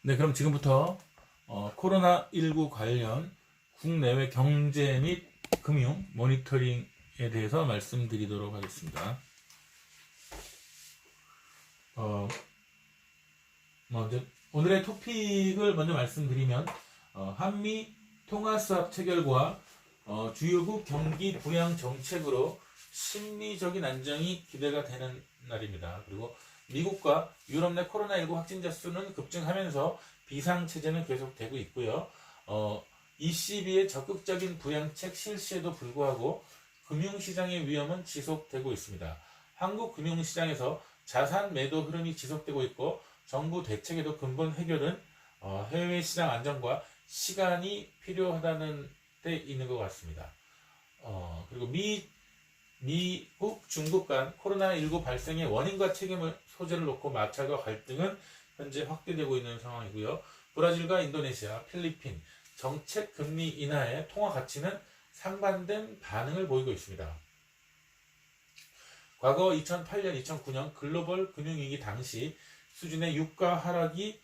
네, 그럼 지금부터 코로나19 관련 국내외 경제 및 금융 모니터링에 대해서 말씀드리도록 하겠습니다. 먼저 오늘의 토픽을 먼저 말씀드리면 한미 통화수합 체결과 주요국 경기 부양 정책으로 심리적인 안정이 기대가 되는 날입니다. 그리고 미국과 유럽 내 코로나19 확진자 수는 급증하면서 비상체제는 계속되고 있고요. ECB의 적극적인 부양책 실시에도 불구하고 금융시장의 위험은 지속되고 있습니다. 한국 금융시장에서 자산 매도 흐름이 지속되고 있고 정부 대책에도 근본 해결은 해외 시장 안정과 시간이 필요하다는 데 있는 것 같습니다. 그리고 미국, 중국 간 코로나19 발생의 원인과 책임을 소재를 놓고 마찰과 갈등은 현재 확대되고 있는 상황이고요. 브라질과 인도네시아, 필리핀 정책 금리 인하의 통화 가치는 상반된 반응을 보이고 있습니다. 과거 2008년, 2009년 글로벌 금융위기 당시 수준의 유가 하락이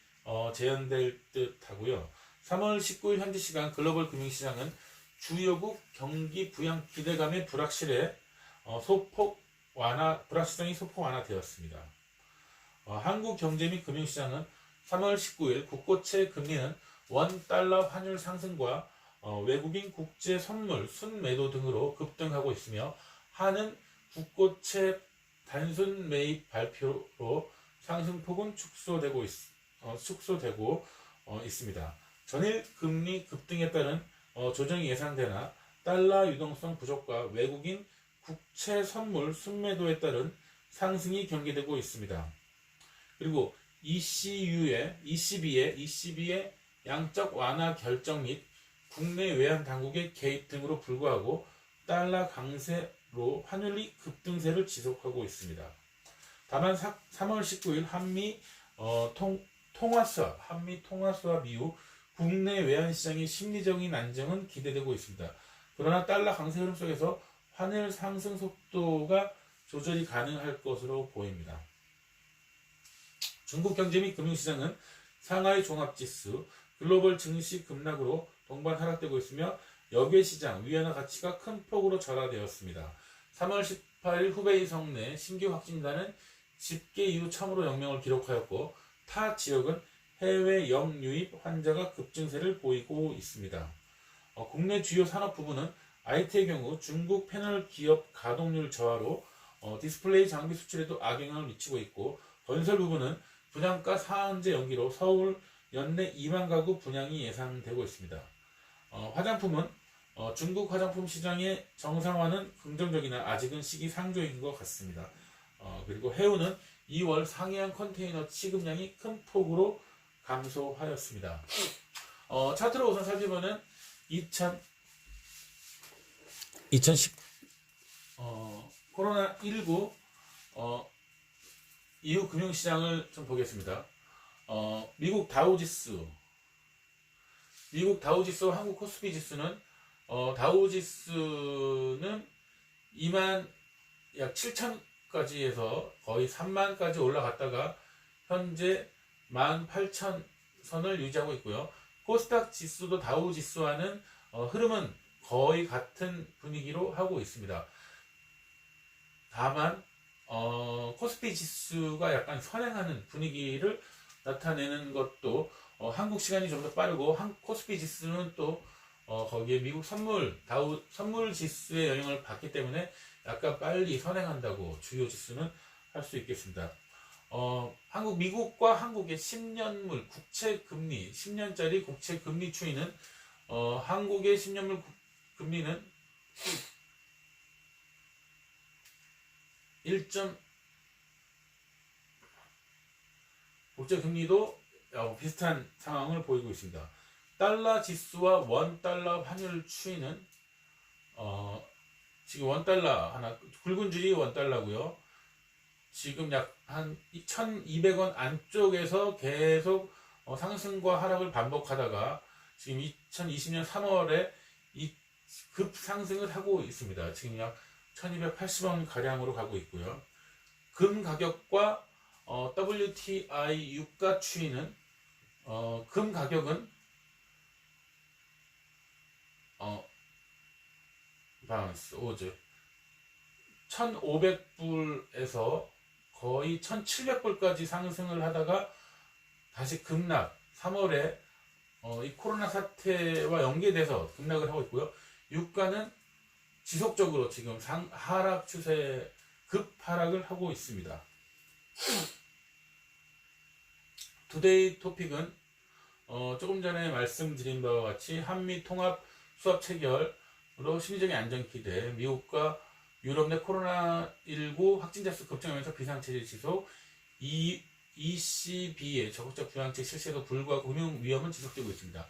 재현될 듯 하고요. 3월 19일 현지 시간 글로벌 금융시장은 주요국 경기 부양 기대감의 불확실성이 소폭 완화되었습니다. 한국 경제 및 금융시장은 3월 19일 국고채 금리는 원달러 환율 상승과 외국인 국제 선물 순매도 등으로 급등하고 있으며 한은 국고채 단순 매입 발표로 상승폭은 축소되고 있습니다. 전일 금리 급등에 따른 조정이 예상되나 달러 유동성 부족과 외국인 국채 선물 순매도에 따른 상승이 경계되고 있습니다. 그리고 ECB의 양적 완화 결정 및 국내 외환 당국의 개입 등으로 불구하고 달러 강세로 환율이 급등세를 지속하고 있습니다. 다만 3월 19일 한미 통화수합 이후 국내 외환시장의 심리적인 안정은 기대되고 있습니다. 그러나 달러 강세 흐름 속에서 환율 상승 속도가 조절이 가능할 것으로 보입니다. 중국 경제 및 금융시장은 상하이 종합지수, 글로벌 증시 급락으로 동반 하락되고 있으며 역외시장, 위안화 가치가 큰 폭으로 절하되었습니다. 3월 18일 후베이 성내 신규 확진자는 집계 이후 처음으로 0명을 기록하였고 타 지역은 해외 역유입 환자가 급증세를 보이고 있습니다. 국내 주요 산업 부분은 IT의 경우 중국 패널 기업 가동률 저하로 디스플레이 장비 수출에도 악영향을 미치고 있고 건설 부분은 분양가 상한제 연기로 서울 연내 2만 가구 분양이 예상되고 있습니다. 화장품은 중국 화장품 시장의 정상화는 긍정적이나 아직은 시기상조인 것 같습니다. 그리고 해운은 2월 상해안 컨테이너 취급량이 큰 폭으로 감소하였습니다. 차트로 우선 살펴보는 2010 코로나19 이후 금융시장을 좀 보겠습니다. 미국 다우지수와 한국 코스피 지수는 다우지수는 2만 약 7천까지 해서 거의 3만까지 올라갔다가 현재 18,000선을 유지하고 있고요. 코스닥 지수도 다우 지수와는 흐름은 거의 같은 분위기로 하고 있습니다. 다만 코스피 지수가 약간 선행하는 분위기를 나타내는 것도 한국 시간이 좀 더 빠르고 코스피 지수는 또 거기에 미국 선물 지수의 영향을 받기 때문에 약간 빨리 선행한다고 주요 지수는 할 수 있겠습니다. 미국과 한국의 10년물 국채 금리, 10년짜리 국채 금리 추이는 한국의 10년물 금리는 1점 국제 금리도 비슷한 상황을 보이고 있습니다. 달러 지수와 원 달러 환율 추이는 지금 원 달러 하나 굵은 줄이 원 달러고요. 지금 약 한 1,200원 안쪽에서 계속 상승과 하락을 반복하다가 지금 2020년 3월에 급상승을 하고 있습니다. 지금 약 1280원 가량으로 가고 있고요. 금 가격과 WTI 유가 추이는 금 가격은 바운스 오즈 1,500불에서 거의 1,700불까지 상승을 하다가 다시 급락, 3월에 이 코로나 사태와 연계돼서 급락을 하고 있고요. 유가는 지속적으로 지금 하락 추세, 급하락을 하고 있습니다. 투데이 토픽은 조금 전에 말씀드린 바와 같이 한미 통합 수합 체결로 심리적인 안정 기대, 미국과 유럽 내 코로나19 확진자 수 급증하면서 비상체제 지속, ECB의 적극적 부양책 실시에도 불구하고 금융 위험은 지속되고 있습니다.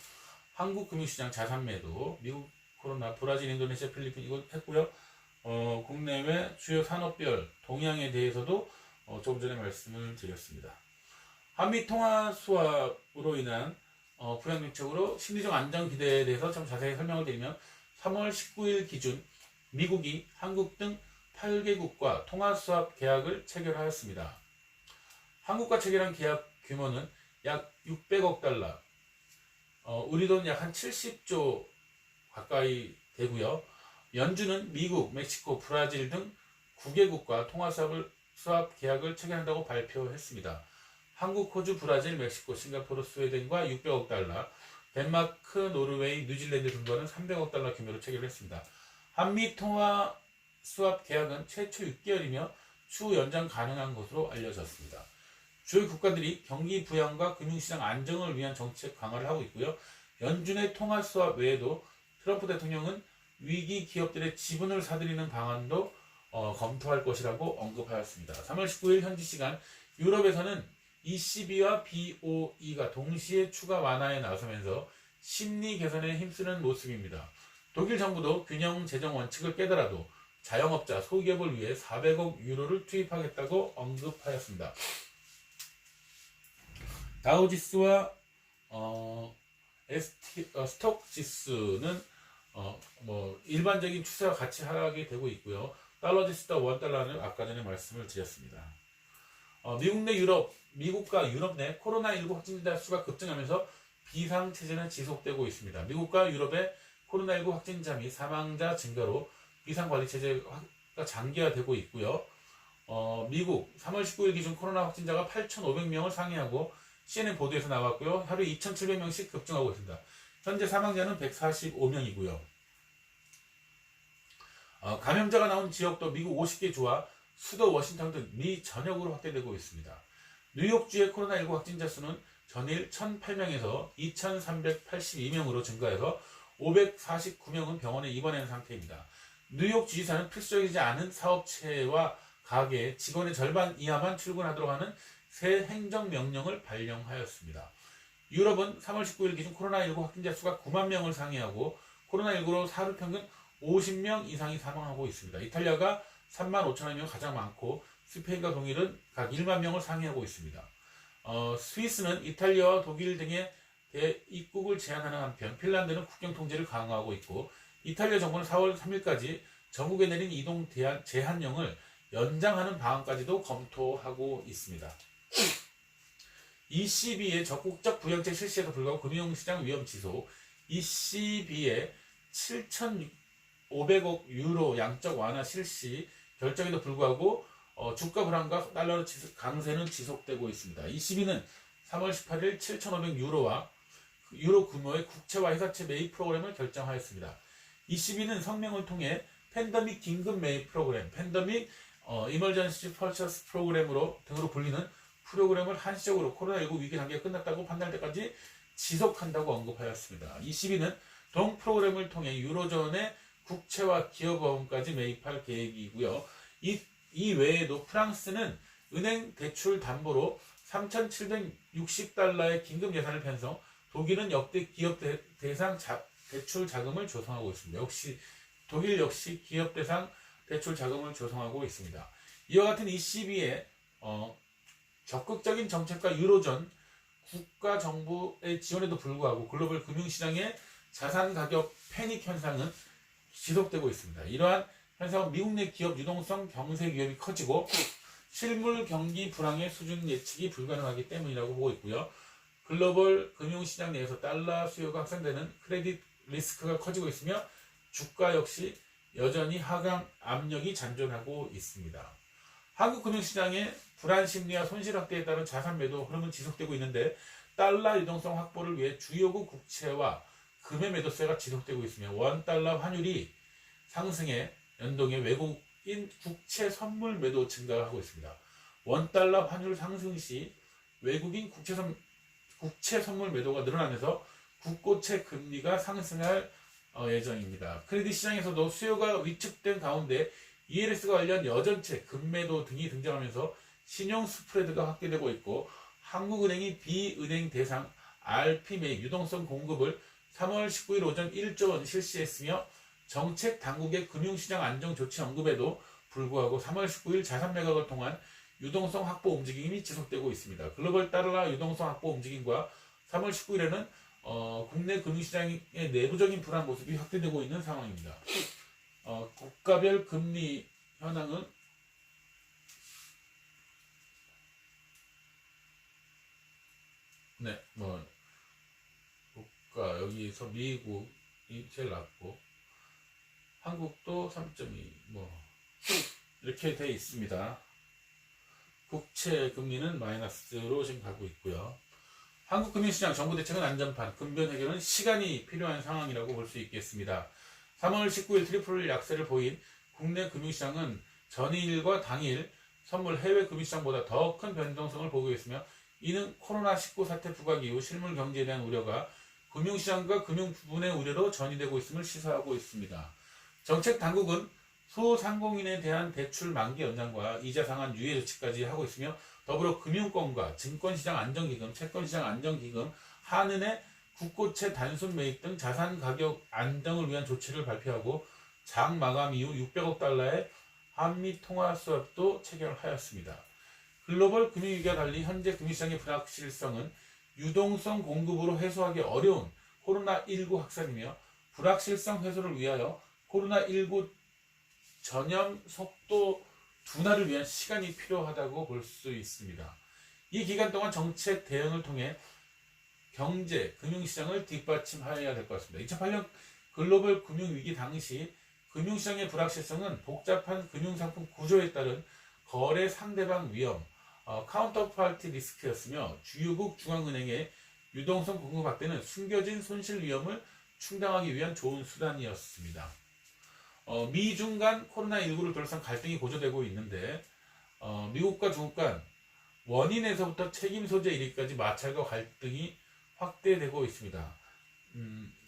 한국 금융시장 자산 매도, 미국 코로나, 브라질, 인도네시아, 필리핀 이거 했고요. 국내외 주요 산업별 동향에 대해서도 조금 전에 말씀을 드렸습니다. 한미 통화 수합으로 인한 부양 정책으로 심리적 안정 기대에 대해서 좀 자세히 설명을 드리면 3월 19일 기준 미국이 한국 등 8개국과 통화 수합 계약을 체결하였습니다. 한국과 체결한 계약 규모는 약 600억 달러, 우리 돈 약 한 70조 가까이 되고요. 연준은 미국, 멕시코, 브라질 등 9개국과 통화 수합 계약을 체결한다고 발표했습니다. 한국, 호주, 브라질, 멕시코, 싱가포르, 스웨덴과 600억 달러, 덴마크, 노르웨이, 뉴질랜드 등과는 300억 달러 규모로 체결했습니다. 한미 통화 수합 계약은 최초 6개월이며 추후 연장 가능한 것으로 알려졌습니다. 주요 국가들이 경기 부양과 금융시장 안정을 위한 정책 강화를 하고 있고요. 연준의 통화 수합 외에도 트럼프 대통령은 위기 기업들의 지분을 사들이는 방안도 검토할 것이라고 언급하였습니다. 3월 19일 현지 시간 유럽에서는 ECB와 BOE가 동시에 추가 완화에 나서면서 심리 개선에 힘쓰는 모습입니다. 독일 정부도 균형 재정 원칙을 깨더라도 자영업자, 소기업을 위해 400억 유로를 투입하겠다고 언급하였습니다. 다우지수와 스톡 지수는 일반적인 추세와 같이 하락이 되고 있고요. 달러 지수와 원 달러는 아까 전에 말씀을 드렸습니다. 미국 내 유럽, 미국과 유럽 내 코로나19 확진자 수가 급증하면서 비상체제는 지속되고 있습니다. 미국과 유럽의 코로나19 확진자 및 사망자 증가로 비상관리체제가 장기화되고 있고요. 미국 3월 19일 기준 코로나 확진자가 8,500명을 상회하고 CNN 보도에서 나왔고요. 하루 2,700명씩 급증하고 있습니다. 현재 사망자는 145명이고요. 감염자가 나온 지역도 미국 50개 주와 수도 워싱턴 등 미 전역으로 확대되고 있습니다. 뉴욕주의 코로나19 확진자 수는 전일 1,008명에서 2,382명으로 증가해서 549명은 병원에 입원한 상태입니다. 뉴욕 주지사는 필수적이지 않은 사업체와 가게, 직원의 절반 이하만 출근하도록 하는 새 행정명령을 발령하였습니다. 유럽은 3월 19일 기준 코로나19 확진자 수가 9만 명을 상회하고 코로나19로 하루 평균 50명 이상이 사망하고 있습니다. 이탈리아가 3만 5천여 명 가장 많고 스페인과 독일은 각 1만 명을 상회하고 있습니다. 스위스는 이탈리아와 독일 등의 입국을 제한하는 한편 핀란드는 국경 통제를 강화하고 있고 이탈리아 정부는 4월 3일까지 전국에 내린 이동 제한령을 연장하는 방안까지도 검토하고 있습니다. ECB의 적극적 부양책 실시에도 불구하고 금융시장 위험 지속, ECB의 7,500억 유로 양적 완화 실시 결정에도 불구하고 주가 불안과 달러 강세는 지속되고 있습니다. ECB는 3월 18일 7,500 유로와 유로 규모의 국채와 회사채 매입 프로그램을 결정하였습니다. ECB는 성명을 통해 팬데믹 긴급 매입 프로그램, 팬데믹 이머전시 퍼처스 프로그램으로 등으로 불리는 프로그램을 한시적으로 코로나19 위기 단계가 끝났다고 판단할 때까지 지속한다고 언급하였습니다. ECB는 동 프로그램을 통해 유로존의 국채와 기업보험까지 매입할 계획이고요. 이 외에도 프랑스는 은행 대출 담보로 3,760달러의 긴급 예산을 편성, 독일은 역대 기업 대상 대출 자금을 조성하고 있습니다. 독일 역시 기업 대상 대출 자금을 조성하고 있습니다. 이와 같은 ECB의 적극적인 정책과 유로존 국가 정부의 지원에도 불구하고 글로벌 금융시장의 자산 가격 패닉 현상은 지속되고 있습니다. 이러한 현상은 미국 내 기업 유동성 경색 위험이 커지고 실물 경기 불황의 수준 예측이 불가능하기 때문이라고 보고 있고요. 글로벌 금융시장 내에서 달러 수요가 확산되는 크레딧 리스크가 커지고 있으며 주가 역시 여전히 하강 압력이 잔존하고 있습니다. 한국 금융시장의 불안 심리와 손실 확대에 따른 자산 매도 흐름은 지속되고 있는데 달러 유동성 확보를 위해 주요국 국채와 금의 매도세가 지속되고 있으며 원달러 환율이 상승에 연동해 외국인 국채 선물 매도 증가하고 있습니다. 원달러 환율 상승 시 외국인 국채 선물 매도가 늘어나면서 국고채 금리가 상승할 예정입니다. 크레딧 시장에서도 수요가 위축된 가운데 ELS가 관련 여전채, 금매도 등이 등장하면서 신용 스프레드가 확대되고 있고 한국은행이 비은행 대상 RP 매입 유동성 공급을 3월 19일 오전 1조 원 실시했으며 정책 당국의 금융시장 안정 조치 언급에도 불구하고 3월 19일 자산 매각을 통한 유동성 확보 움직임이 지속되고 있습니다. 글로벌 달러 유동성 확보 움직임과 3월 19일에는 국내 금융시장의 내부적인 불안 모습이 확대되고 있는 상황입니다. 국가별 금리 현황은 국가 여기서 미국이 제일 낮고 한국도 3.2 이렇게 돼 있습니다. 국채 금리는 마이너스로 지금 가고 있고요. 한국 금융시장 정부 대책은 안전판, 근본 해결은 시간이 필요한 상황이라고 볼 수 있겠습니다. 3월 19일 트리플 약세를 보인 국내 금융시장은 전일과 당일 선물 해외 금융시장보다 더 큰 변동성을 보이고 있으며 이는 코로나19 사태 부각 이후 실물 경제에 대한 우려가 금융시장과 금융 부분의 우려로 전이되고 있음을 시사하고 있습니다. 정책 당국은 소상공인에 대한 대출 만기 연장과 이자 상한 유예 조치까지 하고 있으며 더불어 금융권과 증권시장 안정기금, 채권시장 안정기금, 한은의 국고채 단순 매입 등 자산 가격 안정을 위한 조치를 발표하고 장 마감 이후 600억 달러의 한미 통화 수합도 체결하였습니다. 글로벌 금융위기와 달리 현재 금융시장의 불확실성은 유동성 공급으로 해소하기 어려운 코로나19 확산이며 불확실성 해소를 위하여 코로나19 전염 속도 둔화를 위한 시간이 필요하다고 볼 수 있습니다. 이 기간 동안 정책 대응을 통해 경제, 금융시장을 뒷받침하여야 될 것 같습니다. 2008년 글로벌 금융위기 당시 금융시장의 불확실성은 복잡한 금융상품 구조에 따른 거래 상대방 위험, 카운터파티 리스크였으며 주요국 중앙은행의 유동성 공급 확대는 숨겨진 손실 위험을 충당하기 위한 좋은 수단이었습니다. 미중 간 코로나19를 둘러싼 갈등이 고조되고 있는데 미국과 중국 간 원인에서부터 책임 소재 이르기까지 마찰과 갈등이 확대되고 있습니다.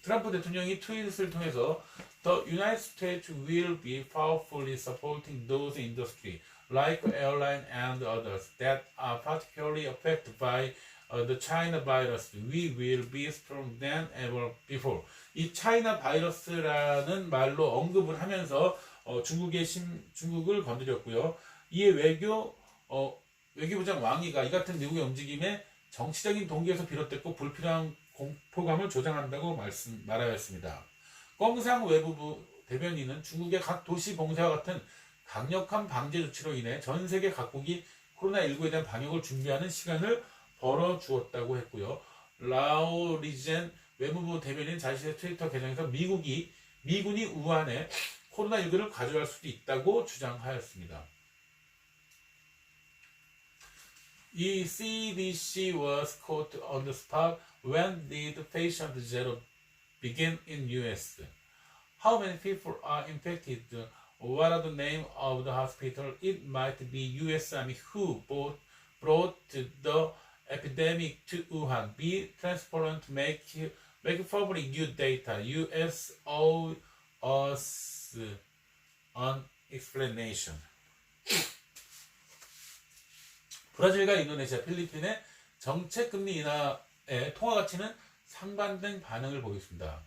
트럼프 대통령이 트윗을 통해서 The United States will be powerfully supporting those industries like airline and others that are particularly affected by the China virus. We will be stronger than ever before. 이 차이나 바이러스라는 말로 언급을 하면서 중국을 건드렸고요. 이에 외교부장 왕이가 이 같은 미국의 움직임에 정치적인 동기에서 비롯됐고 불필요한 공포감을 조장한다고 말하였습니다. 껑상 외무부 대변인은 중국의 각 도시 봉쇄와 같은 강력한 방제 조치로 인해 전 세계 각국이 코로나19에 대한 방역을 준비하는 시간을 벌어주었다고 했고요. 라오 리젠 외무부 대변인 자신의 트위터 계정에서 미군이 우한에 코로나19를 가져갈 수도 있다고 주장하였습니다. 이 CDC was caught on the spot when did patient zero begin in US? How many people are infected? What are the name of the hospital? It might be US Army who brought the epidemic to Wuhan. Be transparent, make public new data. US owes us an explanation. 브라질과 인도네시아, 필리핀의 정책 금리 인하의 통화 가치는 상반된 반응을 보였습니다.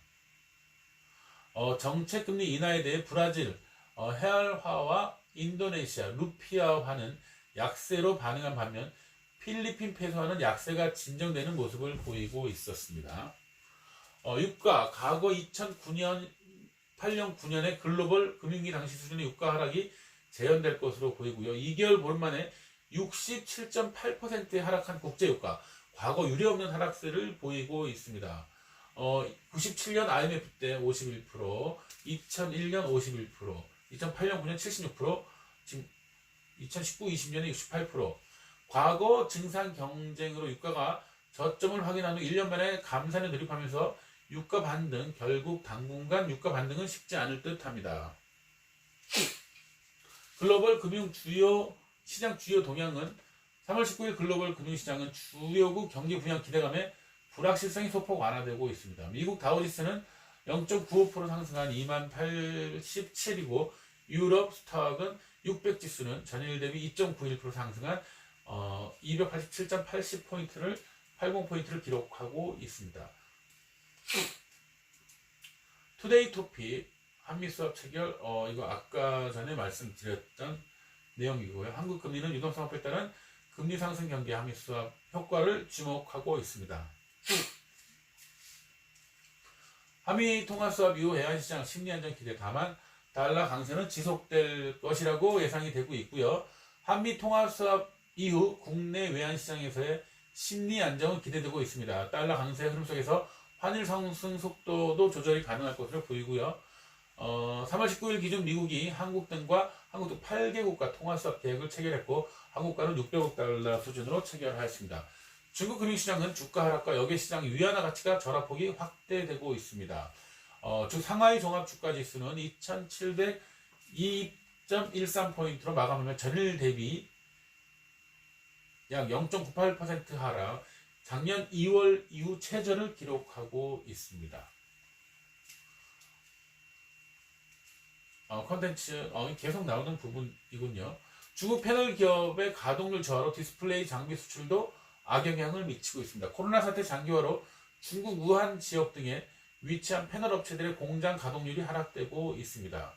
정책 금리 인하에 대해 브라질 헤알화와 인도네시아 루피아화는 약세로 반응한 반면 필리핀 페소화는 약세가 진정되는 모습을 보이고 있었습니다. 유가 과거 2009년 8년 9년의 글로벌 금융위기 당시 수준의 유가 하락이 재현될 것으로 보이고요. 2개월 보름 만에 67.8%의 하락한 국제유가, 과거 유례없는 하락세를 보이고 있습니다. 97년 IMF 때 51%, 2001년 51%, 2008년 9년 76%, 지금 2019, 20년에 68%. 과거 증산 경쟁으로 유가가 저점을 확인한 후 1년 만에 감산에 돌입하면서 유가 반등, 결국 당분간 유가 반등은 쉽지 않을 듯 합니다. 글로벌 금융 시장 주요 동향은 3월 19일 글로벌 금융시장은 주요국 경기 부양 기대감에 불확실성이 소폭 완화되고 있습니다. 미국 다우지수는 0.95% 상승한 2087이고 유럽 스탁은 600지수는 전일 대비 2.91% 상승한 287.80포인트를 80포인트를 기록하고 있습니다. 투데이 토픽 한미 수합 체결 이거 아까 전에 말씀드렸던 내용이고요. 한국 금리는 유동성 확보에 따른 금리 상승 경기 한미 수합 효과를 주목하고 있습니다. 한미 통화 수합 이후 외환시장 심리 안정 기대. 다만 달러 강세는 지속될 것이라고 예상이 되고 있고요. 한미 통화 수합 이후 국내 외환시장에서의 심리 안정은 기대되고 있습니다. 달러 강세 흐름 속에서 환율 상승 속도도 조절이 가능할 것으로 보이고요. 3월 19일 기준 미국이 한국 등 8개국과 통화 수합 계획을 체결했고 한국과는 600억 달러 수준으로 체결하였습니다. 중국 금융시장은 주가 하락과 여객시장 위안화 가치가 절하폭이 확대되고 있습니다. 주 상하이 종합주가지수는 2702.13포인트로 마감하며 전일 대비 약 0.98% 하락, 작년 2월 이후 최저를 기록하고 있습니다. 컨텐츠 계속 나오는 부분이군요. 중국 패널 기업의 가동률 저하로 디스플레이 장비 수출도 악영향을 미치고 있습니다. 코로나 사태 장기화로 중국 우한 지역 등에 위치한 패널 업체들의 공장 가동률이 하락되고 있습니다.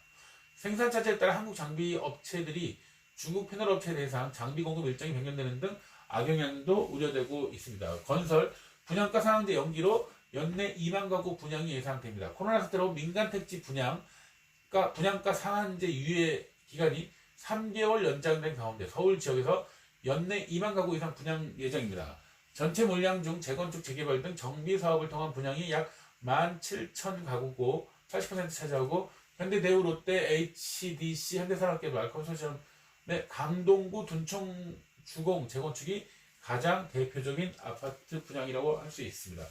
생산 차질에 따라 한국 장비 업체들이 중국 패널 업체 대상 장비 공급 일정이 변경되는 등 악영향도 우려되고 있습니다. 건설, 분양가 상한제 연기로 연내 2만 가구 분양이 예상됩니다. 코로나 사태로 민간 택지 분양가 상한제 유예 기간이 3개월 연장된 가운데 서울 지역에서 연내 2만 가구 이상 분양 예정입니다. 전체 물량 중 재건축, 재개발 등 정비 사업을 통한 분양이 약 17,000가구고 80% 차지하고 현대대우, 롯데, HDC, 현대산업개발 컨소시엄의 강동구 둔청 주공 재건축이 가장 대표적인 아파트 분양이라고 할 수 있습니다.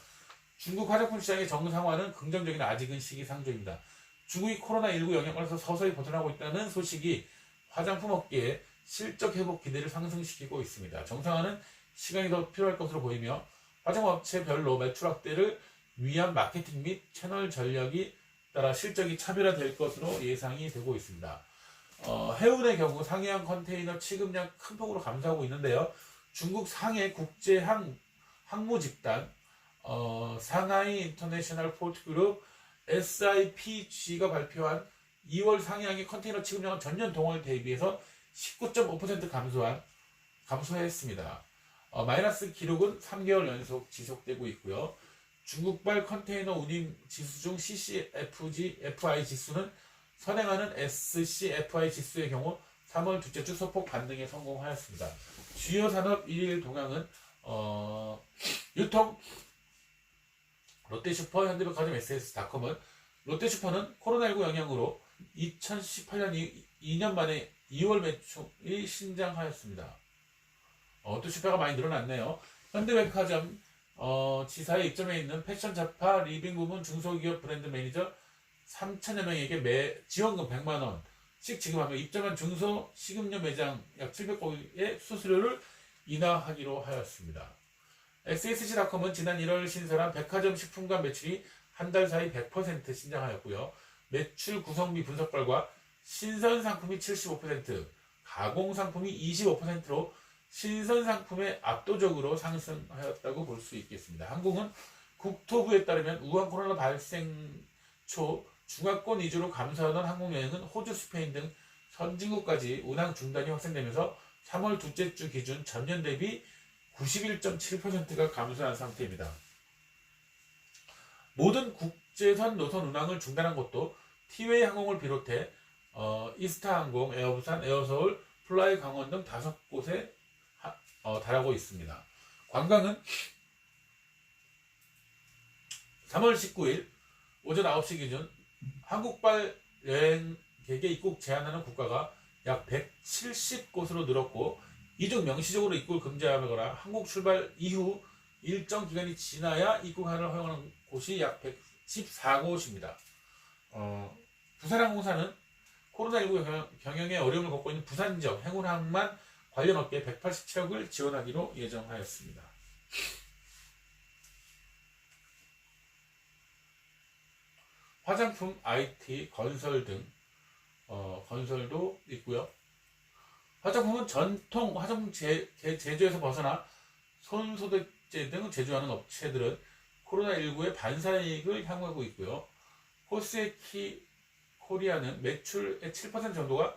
중국 화장품 시장의 정상화는 긍정적인 아직은 시기상조입니다. 중국이 코로나19 영향으로서 서서히 벗어나고 있다는 소식이 화장품 업계의 실적 회복 기대를 상승시키고 있습니다. 정상화는 시간이 더 필요할 것으로 보이며 화장업체별로 매출 확대를 위한 마케팅 및 채널 전략이 따라 실적이 차별화될 것으로 예상이 되고 있습니다. 해운의 경우 상해안 컨테이너 취급량 큰 폭으로 감소하고 있는데요. 중국 상해 국제 항모 집단 상하이 인터내셔널 포트 그룹 SIPG가 발표한 2월 상해항의 컨테이너 취급량은 전년 동월 대비해서 19.5% 감소했습니다. 마이너스 기록은 3개월 연속 지속되고 있고요. 중국발 컨테이너 운임 지수 중 CCFI 지수는 선행하는 SCFI 지수의 경우 3월 둘째 주 소폭 반등에 성공하였습니다. 주요 산업 1일 동향은 유통 롯데슈퍼, 현대백화점, SS닷컴은 롯데슈퍼는 코로나19 영향으로 2018년 2년 만에 2월 매출이 신장하였습니다. 롯데슈퍼가 많이 늘어났네요. 현대백화점 지사에 입점해 있는 패션 잡화 리빙 부문 중소기업 브랜드 매니저 3,000여 명에게 지원금 100만 원씩 지급하며 입점한 중소 식음료 매장 약 700곳의 수수료를 인하하기로 하였습니다. XSC닷컴은 지난 1월 신설한 백화점 식품관 매출이 한 달 사이 100% 신장하였고요. 매출 구성비 분석 결과 신선 상품이 75%, 가공 상품이 25%로 신선 상품에 압도적으로 상승하였다고 볼 수 있겠습니다. 한국은 국토부에 따르면 우한 코로나 발생 초 중화권 위주로 감소하던 항공 여행은 호주, 스페인 등 선진국까지 운항 중단이 확산되면서 3월 둘째 주 기준 전년 대비 91.7%가 감소한 상태입니다. 모든 국제선 노선 운항을 중단한 것도 티웨이 항공을 비롯해 이스타항공, 에어부산, 에어서울, 플라이 강원 등 5곳에 달하고 있습니다. 관광은 3월 19일 오전 9시 기준 한국발 여행객의 입국 제한하는 국가가 약 170곳으로 늘었고, 이 중 명시적으로 입국을 금지하거나 한국 출발 이후 일정 기간이 지나야 입국을 허용하는 곳이 약 114곳입니다. 부산항공사는 코로나19 경영에 어려움을 겪고 있는 부산 지역 행운항만 관련 업계에 187억을 지원하기로 예정하였습니다. 화장품, IT, 건설 등 건설도 있고요. 화장품은 전통 화장품 제조에서 벗어나 손소독제 등 제조하는 업체들은 코로나19의 반사이익을 향유하고 있고요. 코스메틱 코리아는 매출의 7% 정도가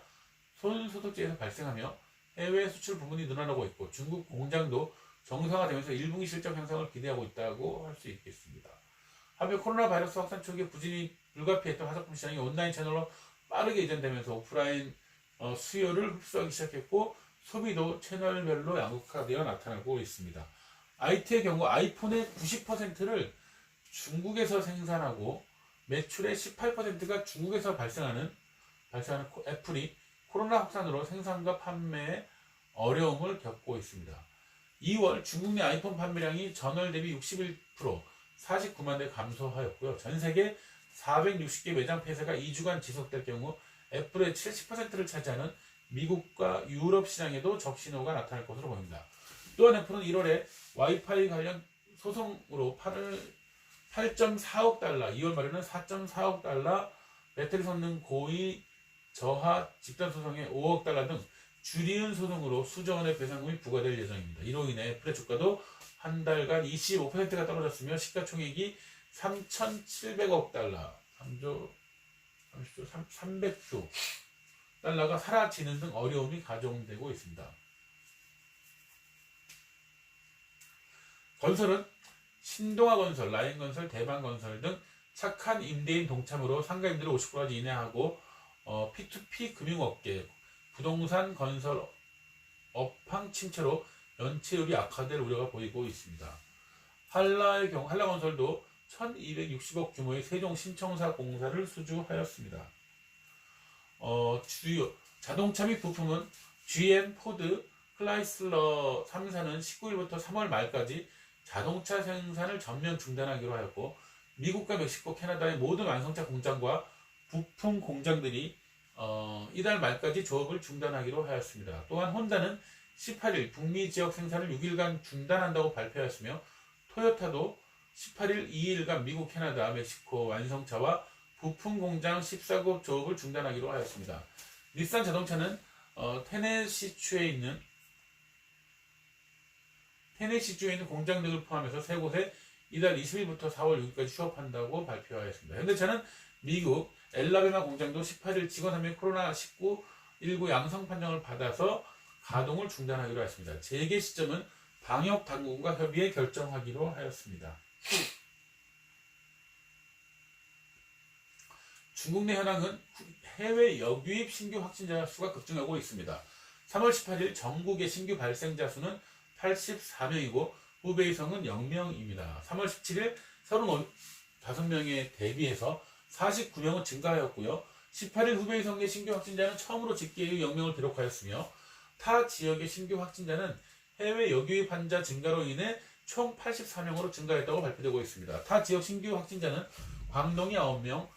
손소독제에서 발생하며 해외 수출 부문이 늘어나고 있고, 중국 공장도 정상화되면서 1분기 실적 향상을 기대하고 있다고 할 수 있겠습니다. 한편 코로나 바이러스 확산 초기에 부진이 불가피했던 화장품 시장이 온라인 채널로 빠르게 이전되면서 오프라인 수요를 흡수하기 시작했고, 소비도 채널별로 양극화되어 나타나고 있습니다. IT의 경우 아이폰의 90%를 중국에서 생산하고 매출의 18%가 중국에서 발생하는 애플이 코로나 확산으로 생산과 판매에 어려움을 겪고 있습니다. 2월 중국 내 아이폰 판매량이 전월 대비 61%, 49만 대 감소하였고요. 전 세계 460개 매장 폐쇄가 2주간 지속될 경우 애플의 70%를 차지하는 미국과 유럽 시장에도 적신호가 나타날 것으로 보입니다. 또한 애플은 1월에 와이파이 관련 소송으로 8.4억 달러, 2월 말에는 4.4억 달러, 배터리 성능 고의 저하 집단 소송에 5억 달러 등 주리은 소송으로 수조 원의 배상금이 부과될 예정입니다. 이로 인해 애플의 주가도 한 달간 25%가 떨어졌으며 시가총액이 3,700억 달러, 300조 달러가 사라지는 등 어려움이 가중되고 있습니다. 건설은 신동아건설, 라인건설, 대방건설 등 착한 임대인 동참으로 상가임대를 50%까지 인하하고 P2P 금융업계, 부동산 건설 업황 침체로 연체율이 악화될 우려가 보이고 있습니다. 한라의 경우 한라건설도 1260억 규모의 세종 신청사 공사를 수주하였습니다. 주요 자동차 및 부품은 GM, 포드, 클라이슬러 3사는 19일부터 3월 말까지 자동차 생산을 전면 중단하기로 하였고, 미국과 멕시코, 캐나다의 모든 완성차 공장과 부품 공장들이 이달 말까지 조업을 중단하기로 하였습니다. 또한 혼다는 18일 북미 지역 생산을 6일간 중단한다고 발표하였으며, 토요타도 18일 2일간 미국, 캐나다, 멕시코 완성차와 부품 공장 14곳 조업을 중단하기로 하였습니다. 닛산 자동차는 테네시주에 있는 공장 등을 포함해서 3곳에 이달 20일부터 4월 6일까지 휴업한다고 발표하였습니다. 현대차는 미국 엘라베마 공장도 18일 직원 3명 코로나19 양성 판정을 받아서 가동을 중단하기로 했습니다. 재개 시점은 방역 당국과 협의해 결정하기로 하였습니다. 중국 내 현황은 해외 역유입 신규 확진자 수가 급증하고 있습니다. 3월 18일 전국의 신규 발생자 수는 84명이고 후베이성은 0명입니다. 3월 17일 35명에 대비해서 49명은 증가하였고요. 18일 후베이성 내 신규 확진자는 처음으로 집계 이후 0명을 기록하였으며, 타 지역의 신규 확진자는 해외 역유입 환자 증가로 인해 총 84명으로 증가했다고 발표되고 있습니다. 타 지역 신규 확진자는 광동이 9명,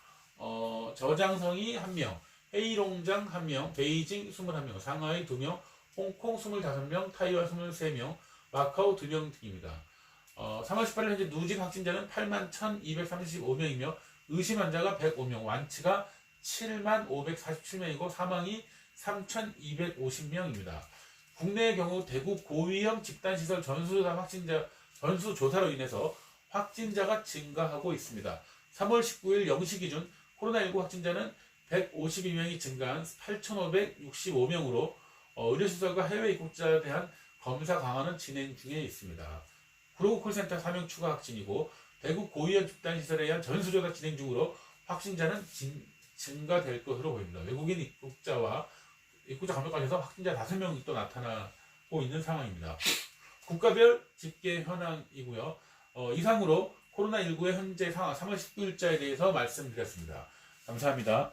저장성이 1명, 헤이롱장 1명, 베이징 21명, 상하이 2명, 홍콩 25명, 타이완 23명, 마카오 2명 등입니다. 3월 18일 현재 누진 확진자는 81,235명이며 의심 환자가 105명, 완치가 75,547명이고 사망이 3,250명입니다. 국내의 경우 대구 고위험 집단시설 전수조사로 인해서 확진자가 증가하고 있습니다. 3월 19일 0시 기준 코로나19 확진자는 152명이 증가한 8,565명으로 의료시설과 해외 입국자에 대한 검사 강화는 진행 중에 있습니다. 구로구 콜센터 4명 추가 확진이고, 대구 고위험 집단시설에 의한 전수조사 진행 중으로 확진자는 증가될 것으로 보입니다. 외국인 입국자 감염관에서 확진자 5명이 또 나타나고 있는 상황입니다. 국가별 집계 현황이고요. 이상으로 코로나19의 현재 상황 3월 19일자에 대해서 말씀드렸습니다. 감사합니다.